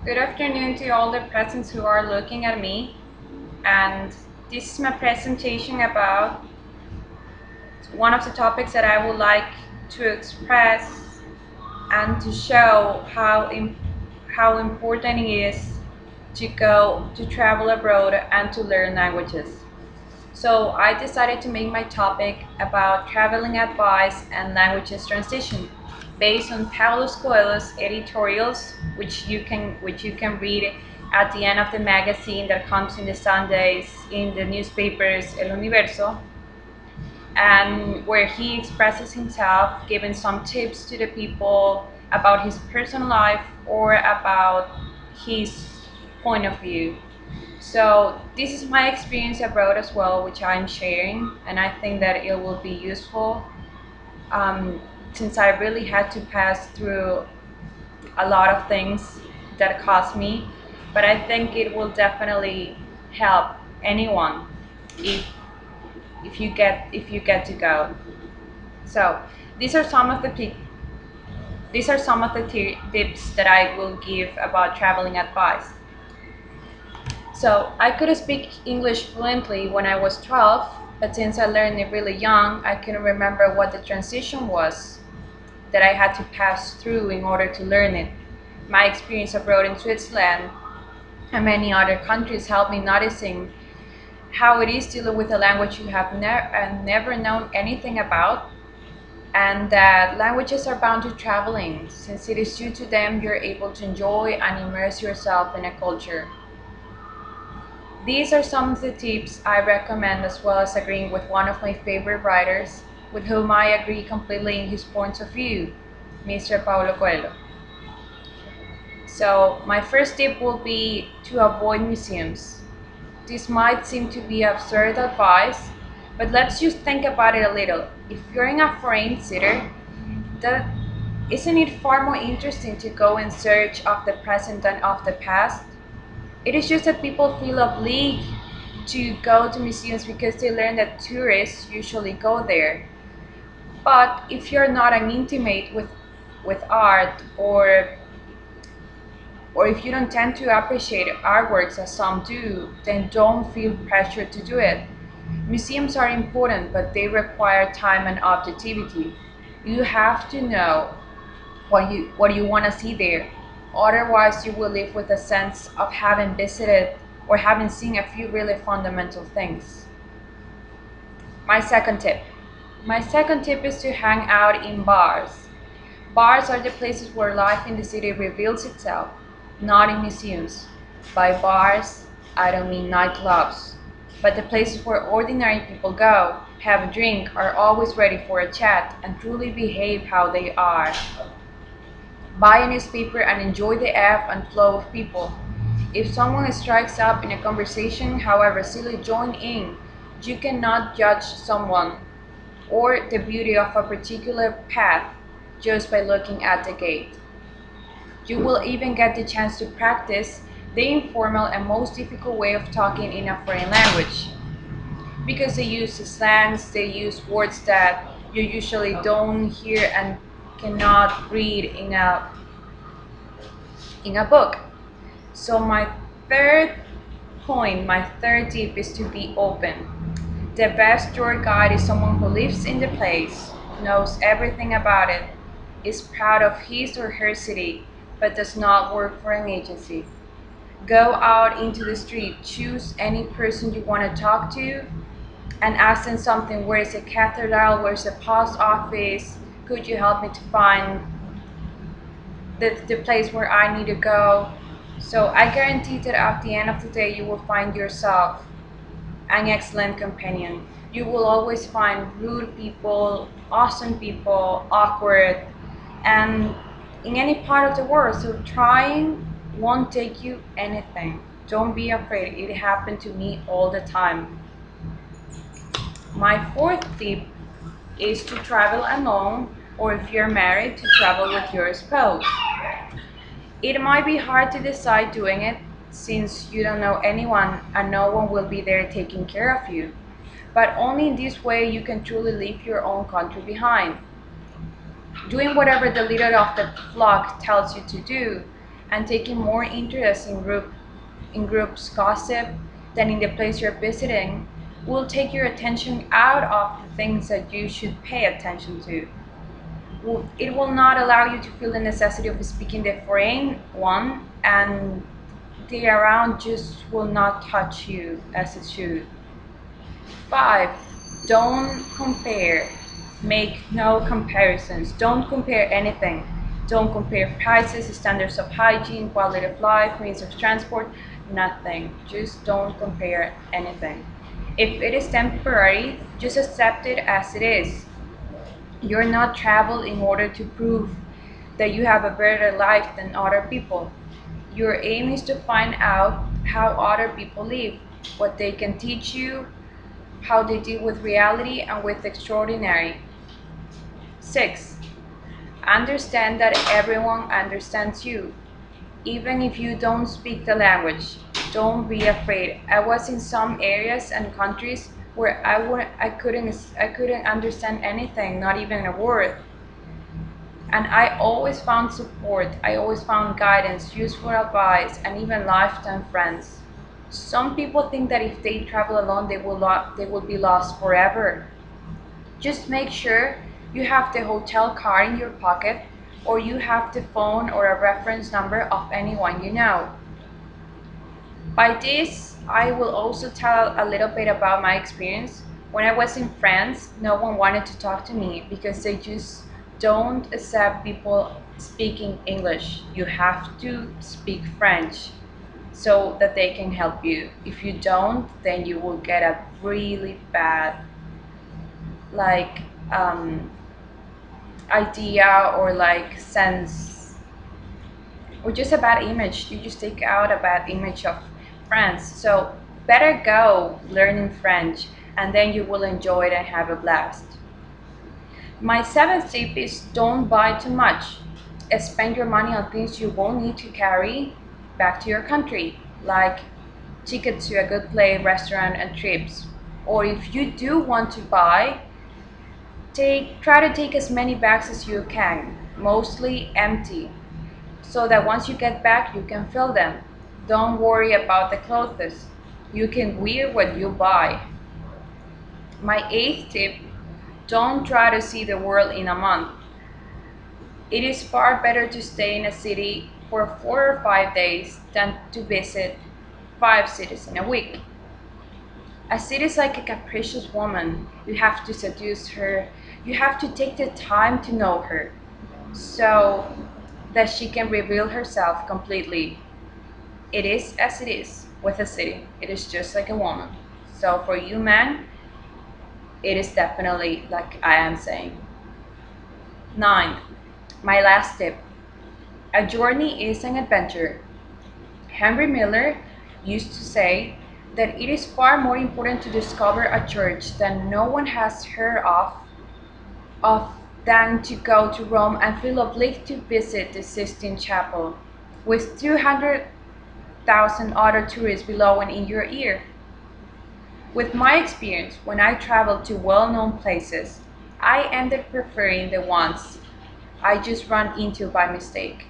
Good afternoon to all the presents who are looking at me. And this is my presentation about one of the topics that I would like to express and to show how important it is to travel abroad and to learn languages. So I decided to make my topic about traveling advice and languages transition based on Paulo Coelho's editorials, which you can read at the end of the magazine that comes in the Sundays in the newspapers El Universo, and where he expresses himself, giving some tips to the people about his personal life or about his point of view. So this is my experience abroad as well, which I'm sharing, and I think that it will be useful um, since I really had to pass through a lot of things that cost me. But I think it will definitely help anyone if if you get to go. So these are some of the tips that I will give about traveling advice. So I could speak English fluently when I was 12, but since I learned it really young, I couldn't remember what the transition was that I had to pass through in order to learn it. My experience abroad in Switzerland and many other countries helped me noticing how it is to live with a language you have never known anything about, and that languages are bound to traveling, since it is due to them you're able to enjoy and immerse yourself in a culture. These are some of the tips I recommend, as well as agreeing with one of my favorite writers, with whom I agree completely in his points of view, Mr. Paulo Coelho. So, my first tip will be to avoid museums. This might seem to be absurd advice, but let's just think about it a little. If you're in a foreign city, that isn't it far more interesting to go in search of the present than of the past? It is just that people feel obliged to go to museums because they learn that tourists usually go there. But if you're not an intimate with art, or if you don't tend to appreciate artworks as some do, then don't feel pressured to do it. Museums are important, but they require time and objectivity. You have to know what you want to see there. Otherwise, you will live with a sense of having visited or having seen a few really fundamental things. My second tip. My second tip is to hang out in bars. Bars are the places where life in the city reveals itself, not in museums. By bars, I don't mean nightclubs, but the places where ordinary people go, have a drink, are always ready for a chat, and truly behave how they are. Buy a newspaper and enjoy the ebb and flow of people. If someone strikes up in a conversation, however silly, join in. You cannot judge someone or the beauty of a particular path just by looking at the gate. You will even get the chance to practice the informal and most difficult way of talking in a foreign language, because they use slangs, they use words that you usually don't hear and cannot read in a book. So my third tip is to be open. The best tour guide is someone who lives in the place, knows everything about it, is proud of his or her city, but does not work for an agency. Go out into the street, choose any person you want to talk to, and ask them something. Where is a cathedral? Where's the post office? Could you help me to find the place where I need to go? So I guarantee that at the end of the day, you will find yourself an excellent companion. You will always find rude people, awesome people, awkward, and in any part of the world. So trying won't take you anything. Don't be afraid. It happened to me all the time. My fourth tip is to travel alone, or if you're married, to travel with your spouse. It might be hard to decide doing it since you don't know anyone and no one will be there taking care of you. But only in this way you can truly leave your own country behind. Doing whatever the leader of the flock tells you to do and taking more interest in groups gossip than in the place you're visiting will take your attention out of the things that you should pay attention to. It will not allow you to feel the necessity of speaking the foreign one, and the around just will not touch you as it should. 5. Don't compare. Make no comparisons. Don't compare anything. Don't compare prices, standards of hygiene, quality of life, means of transport, nothing. Just don't compare anything. If it is temporary, just accept it as it is. You're not travel in order to prove that you have a better life than other people. Your aim is to find out how other people live, what they can teach you, how they deal with reality and with extraordinary. 6. Understand that everyone understands you, even if you don't speak the language. Don't be afraid. I was in some areas and countries where I couldn't understand anything, not even a word. And I always found support. I always found guidance, useful advice, and even lifetime friends. Some people think that if they travel alone, they will be lost forever. Just make sure you have the hotel card in your pocket, or you have the phone or a reference number of anyone you know. By this, I will also tell a little bit about my experience. When I was in France, no one wanted to talk to me because they just don't accept people speaking English. You have to speak French so that they can help you. If you don't, then you will get a really bad like um, idea or like sense or just a bad image. You just take out a bad image of France. So better go learning French and then you will enjoy it and have a blast. My seventh tip is don't buy too much. Spend your money on things you won't need to carry back to your country, like tickets to a good play, restaurant, and trips. Or if you do want to buy, try to take as many bags as you can, mostly empty, so that once you get back, you can fill them. Don't worry about the clothes. You can wear what you buy. My eighth tip, don't try to see the world in a month. It is far better to stay in a city for 4 or 5 days than to visit 5 cities in a week. A city is like a capricious woman. You have to seduce her. You have to take the time to know her so that she can reveal herself completely. It is as it is with a city. It is just like a woman. So for you, man, it is definitely like I am saying. 9. My last tip. A journey is an adventure. Henry Miller used to say that it is far more important to discover a church that no one has heard of than to go to Rome and feel obliged to visit the Sistine Chapel with 200,000 other tourists bellowing in your ear. With my experience, when I traveled to well-known places, I ended preferring the ones I just ran into by mistake.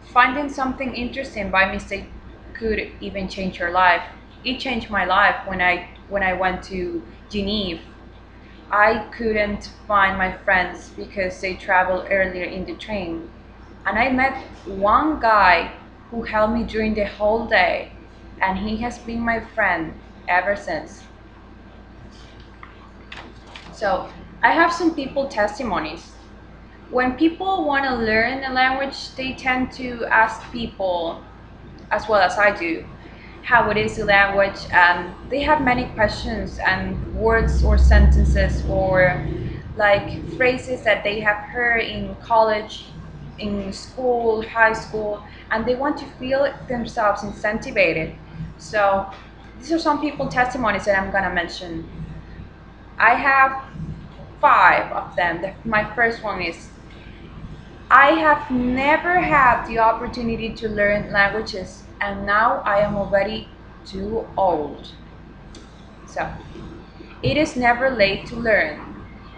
Finding something interesting by mistake could even change your life. It changed my life when I went to Geneva. I couldn't find my friends because they traveled earlier in the train. And I met one guy who helped me during the whole day, and he has been my friend ever since. So, I have some people testimonies. When people want to learn a language, they tend to ask people, as well as I do, how it is the language, and they have many questions and words or sentences or like phrases that they have heard in college, in school, high school, and they want to feel themselves incentivated. So these are some people testimonies that I'm gonna mention. I have 5 of them. My first one is, I have never had the opportunity to learn languages, and now I am already too old. So, it is never late to learn.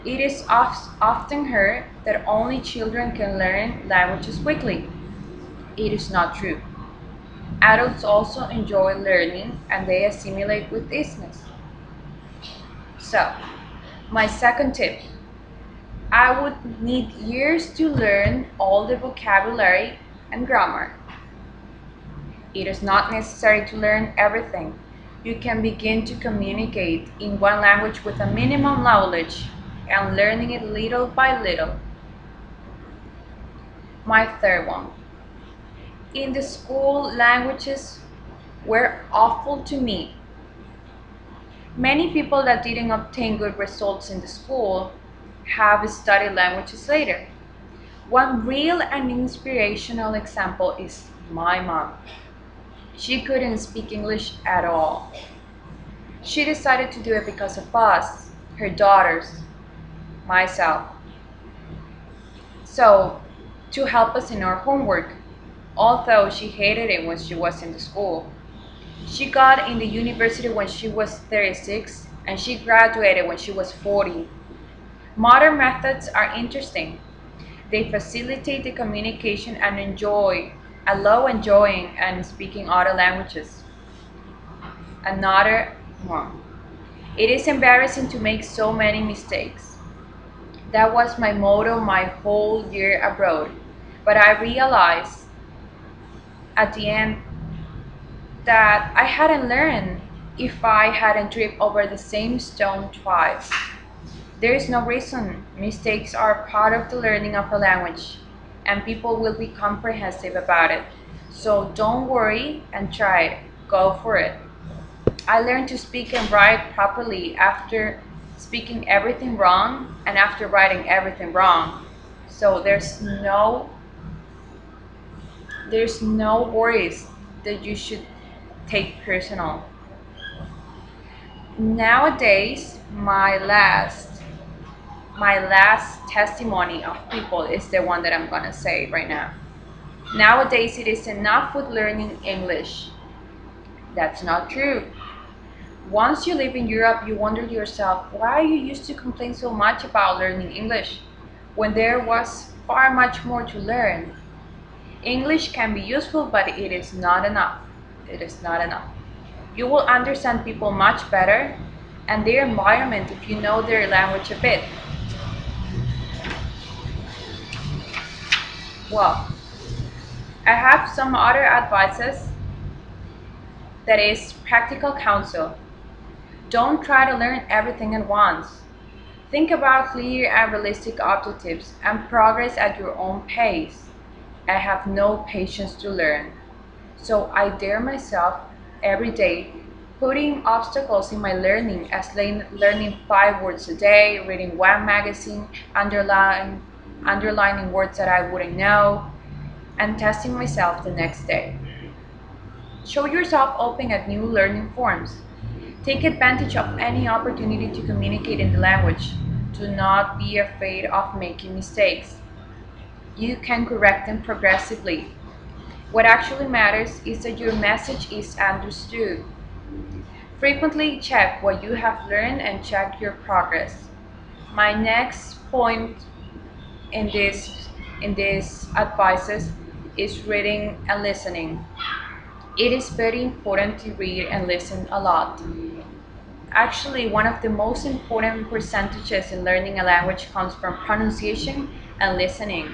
It is often heard that only children can learn languages quickly. It is not true. Adults also enjoy learning and they assimilate with easiness. So, my second tip, I would need years to learn all the vocabulary and grammar. It is not necessary to learn everything. You can begin to communicate in one language with a minimum knowledge and learning it little by little. My third one. In the school, languages were awful to me. Many people that didn't obtain good results in the school have studied languages later. One real and inspirational example is my mom. She couldn't speak English at all. She decided to do it because of us, her daughters, myself. So, to help us in our homework, although she hated it when she was in the school. She got in the university when she was 36 and she graduated when she was 40. Modern methods are interesting. They facilitate the communication and allow enjoying and speaking other languages. Another one. It is embarrassing to make so many mistakes. That was my motto my whole year abroad. But I realized at the end that I hadn't learned if I hadn't tripped over the same stone twice. There is no reason. Mistakes are part of the learning of a language, and people will be comprehensive about it. So don't worry and try it. Go for it. I learned to speak and write properly after speaking everything wrong and after writing everything wrong. So there's no worries that you should take personal. Nowadays, my last testimony of people is the one that I'm gonna say right now. Nowadays, it is enough with learning English. That's not true. Once you live in Europe, you wonder to yourself, why you used to complain so much about learning English when there was far much more to learn. English can be useful, but it is not enough. It is not enough. You will understand people much better and their environment if you know their language a bit. Well, I have some other advices that is practical counsel. Don't try to learn everything at once. Think about clear and realistic objectives and progress at your own pace. I have no patience to learn, so I dare myself every day, putting obstacles in my learning as learning 5 words a day, reading one magazine, underlining words that I wouldn't know, and testing myself the next day. Show yourself open at new learning forms. Take advantage of any opportunity to communicate in the language. Do not be afraid of making mistakes. You can correct them progressively. What actually matters is that your message is understood. Frequently check what you have learned and check your progress. My next point in this advices is reading and listening. It is very important to read and listen a lot. Actually, one of the most important percentages in learning a language comes from pronunciation and listening.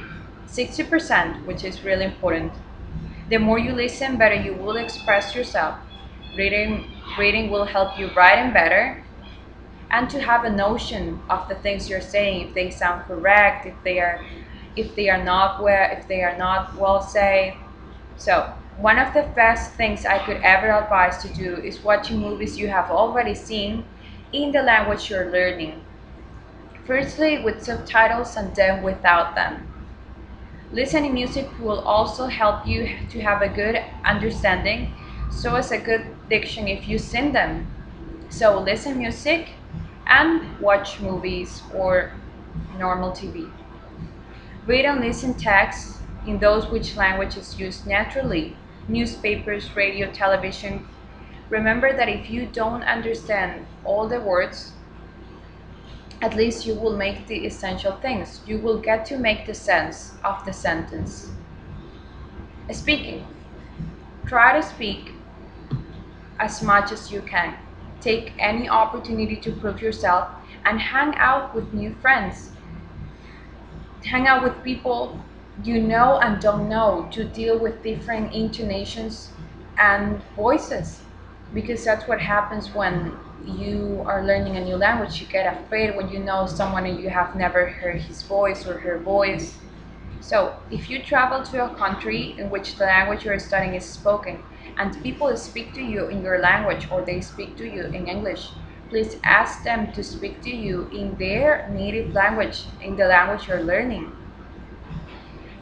60%, which is really important. The more you listen, better you will express yourself. Reading, reading will help you writing better and to have a notion of the things you're saying, if they sound correct, if they are not well said. So, one of the best things I could ever advise to do is watching movies you have already seen in the language you're learning. Firstly, with subtitles and then without them. Listening music will also help you to have a good understanding, so as a good diction if you sing them. So listen music and watch movies or normal TV. Read and listen text in those which language is used naturally. Newspapers, radio, television. Remember that if you don't understand all the words, at least you will make the essential things. You will get to make the sense of the sentence. Speaking. Try to speak as much as you can. Take any opportunity to prove yourself and hang out with new friends. Hang out with people you know and don't know to deal with different intonations and voices. Because that's what happens when you are learning a new language. You get afraid when you know someone and you have never heard his voice or her voice. So, if you travel to a country in which the language you're studying is spoken and people speak to you in your language or they speak to you in English, please ask them to speak to you in their native language, in the language you're learning.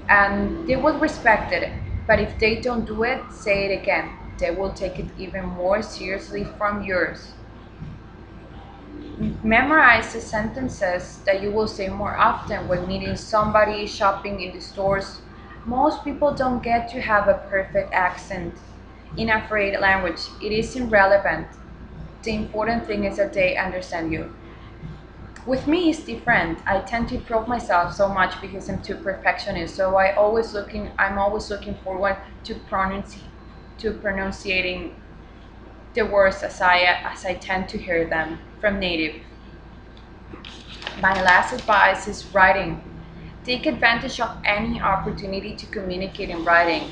And they will respect it. But if they don't do it, say it again. They will take it even more seriously from yours. Memorize the sentences that you will say more often when meeting somebody, shopping in the stores. Most people don't get to have a perfect accent in a foreign language. It is irrelevant. The important thing is that they understand you. With me, it's different. I tend to improve myself so much because I'm too perfectionist. So I'm always looking forward to pronunciating the words as I tend to hear them from native. My last advice is writing. Take advantage of any opportunity to communicate in writing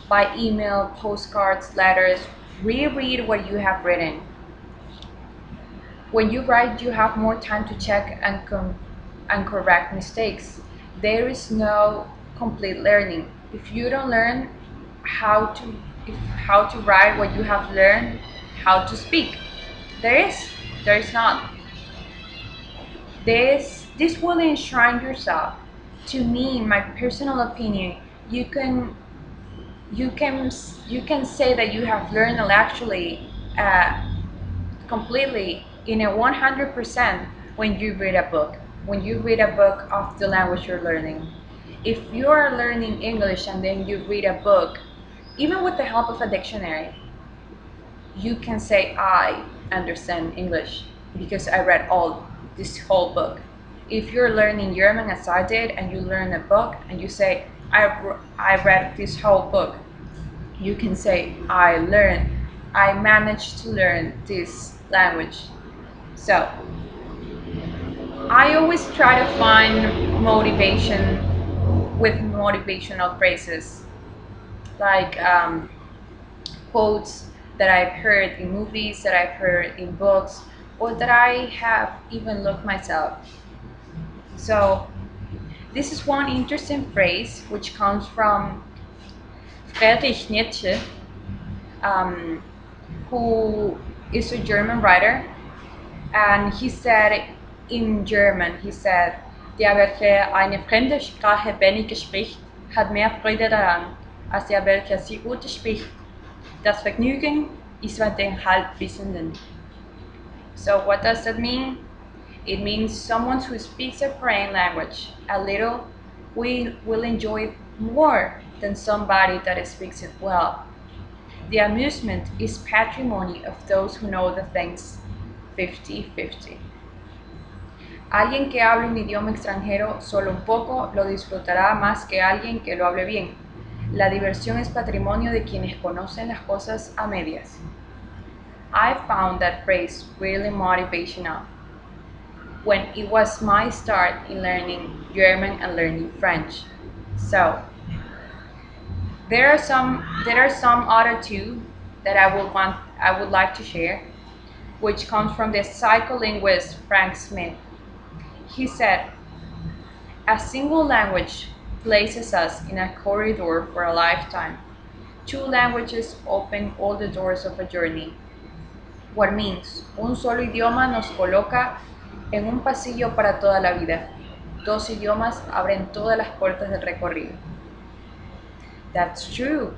by email, postcards, letters. Reread what you have written. When you write, you have more time to check and correct mistakes. There is no complete learning. If you don't learn how to how to write what you have learned, how to speak, there is there is not. This will enshrine yourself. To me, in my personal opinion, you can you can you can say that you have learned actually completely in a 100% when you read a book. When you read a book of the language you're learning. If you are learning English and then you read a book, even with the help of a dictionary, you can say I understand English because I read all this whole book. If you're learning German as I did and you learn a book and you say I read this whole book, you can say I managed to learn this language. So I always try to find motivation with motivational phrases like quotes that I've heard in movies, that I've heard in books, or that I have even looked myself. So this is one interesting phrase which comes from Friedrich Nietzsche, um, who is a German writer, and he said in German, he said, der welche eine fremde Sprache wenig spricht, hat mehr Freude daran, als der welcher sie gut spricht. Das Vergnügen ist bei den Halbwissenden. So what does that mean? It means someone who speaks a foreign language a little will enjoy it more than somebody that speaks it well. The amusement is patrimony of those who know the things 50-50. Alguien que hable un idioma extranjero solo un poco lo disfrutará más que alguien que lo hable bien. La diversión es patrimonio de quienes conocen las cosas a medias. I found that phrase really motivational when it was my start in learning German and learning French. So there are some other two that I would like to share, which comes from the psycholinguist Frank Smith. He said, a single language places us in a corridor for a lifetime. Two languages open all the doors of a journey. What means, un solo idioma nos coloca en un pasillo para toda la vida. Dos idiomas abren todas las puertas del recorrido. That's true.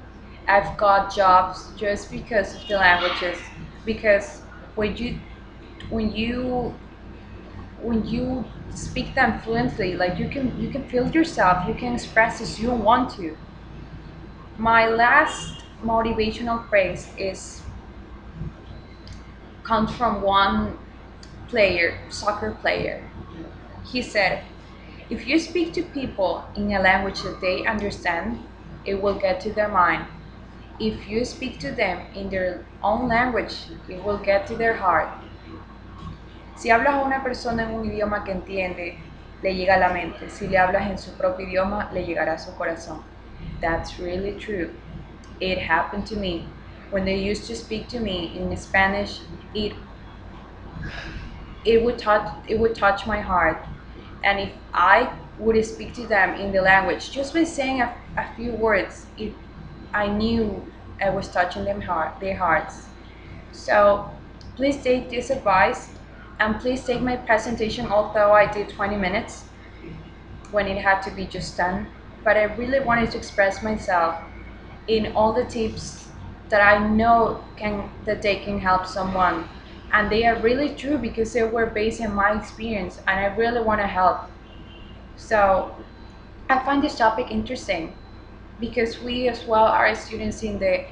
I've got jobs just because of the languages. Because when you when you when you speak them fluently, like you can feel yourself, you can express as you want to. My last motivational phrase is comes from one soccer player. He said, if you speak to people in a language that they understand, it will get to their mind. If you speak to them in their own language, it will get to their heart. Si hablas a una persona en un idioma que entiende, le llega a la mente. Si le hablas en su propio idioma, le llegará a su corazón. That's really true. It happened to me. When they used to speak to me in Spanish, it it would touch my heart. And if I would speak to them in the language, just by saying a few words, I knew I was touching their hearts. So please take this advice, and please take my presentation, although I did 20 minutes when it had to be just 10. But I really wanted to express myself in all the tips that I know that they can help someone. And they are really true because they were based on my experience, and I really want to help. So I find this topic interesting because we as well are students in the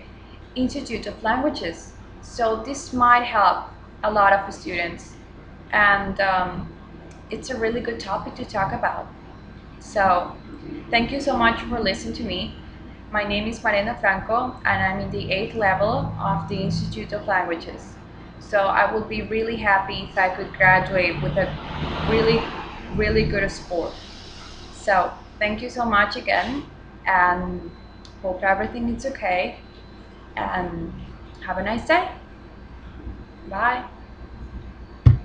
Institute of Languages. So this might help a lot of students, and it's a really good topic to talk about. So thank you so much for listening to me. My name is Marina Franco, and I'm in the 8th level of the Institute of Languages. So I would be really happy if I could graduate with a really, really good score. So thank you so much again, and hope everything is okay, and have a nice day. Bye.